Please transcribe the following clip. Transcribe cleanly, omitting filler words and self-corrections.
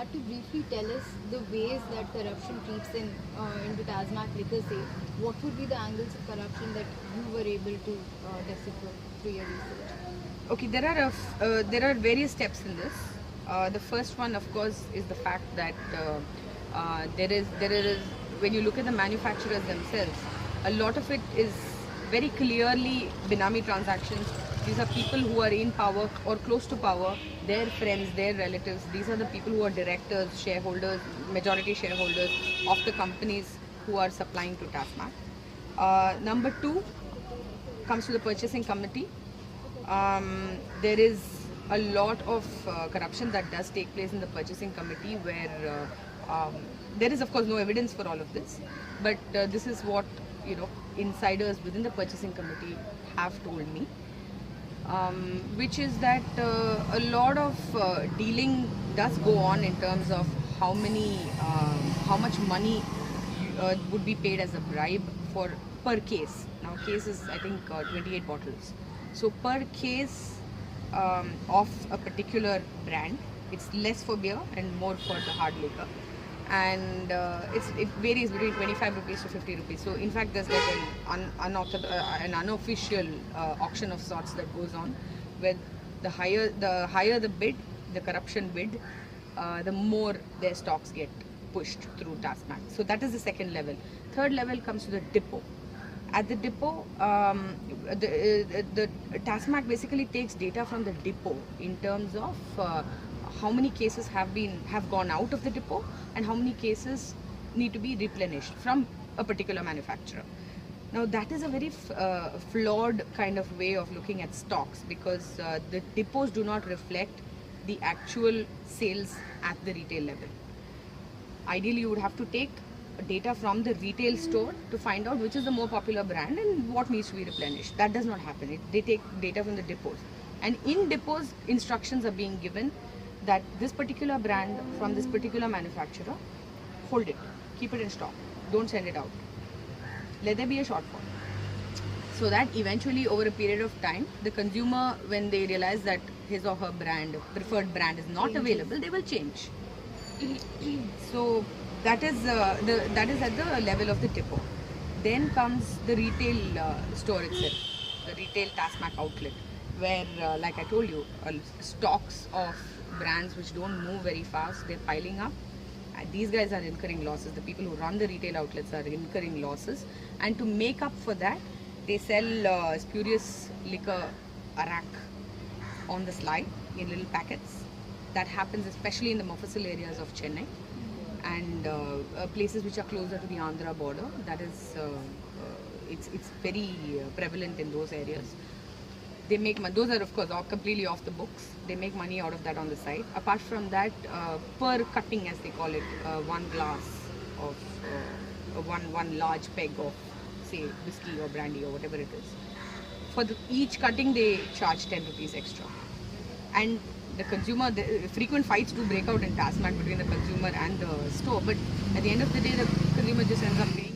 start to briefly tell us the ways that corruption creeps into TASMAC liquor sale? What would be the angles of corruption that you were able to decipher through your research? Okay, there are various steps in this. The first one, of course, is the fact that there is when you look at the manufacturers themselves, a lot of it is very clearly Binami transactions. These are people who are in power or close to power, their friends, their relatives. These are the people who are directors, shareholders, majority shareholders of the companies who are supplying to TASMAC. Number two comes to the purchasing committee. There is a lot of corruption that does take place in the purchasing committee where there is of course no evidence for all of this, but this is what insiders within the purchasing committee have told me, which is that a lot of dealing does go on in terms of how much money would be paid as a bribe for per case. Now case is I think 28 bottles. So per case of a particular brand, it's less for beer and more for the hard liquor, and it varies between 25 rupees to 50 rupees. So in fact there's like an unofficial auction of sorts that goes on, where the higher the bid, the corruption bid, the more their stocks get pushed through TASMAC. So that is the second level. Third level comes to the depot. At the depot, the TASMAC basically takes data from the depot in terms of how many cases have gone out of the depot and how many cases need to be replenished from a particular manufacturer. Now that is a very flawed kind of way of looking at stocks, because the depots do not reflect the actual sales at the retail level. Ideally, you would have to take data from the retail store to find out which is the more popular brand and what needs to be replenished. That does not happen. They take data from the depots, and in depots instructions are being given that this particular brand from this particular manufacturer, hold it, keep it in stock, don't send it out, let there be a shortfall, so that eventually over a period of time the consumer, when they realize that his or her preferred brand is not available, they will change. So that is at the level of the depot. Then comes the retail store itself, the retail TASMAC outlet, where like I told you, stocks of brands which don't move very fast, they're piling up. These guys are incurring losses. The people who run the retail outlets are incurring losses, and to make up for that, they sell spurious liquor, arak, on the sly in little packets. That happens especially in the Mofussil areas of Chennai and places which are closer to the Andhra border. That is, it's very prevalent in those areas. They make money. Those are of course completely off the books. They make money out of that on the side. Apart from that, per cutting, as they call it, one glass of one large peg of, say, whiskey or brandy or whatever it is. For each cutting, they charge 10 rupees extra. And the consumer, frequent fights do break out in TASMAC between the consumer and the store, but at the end of the day, the consumer just ends up paying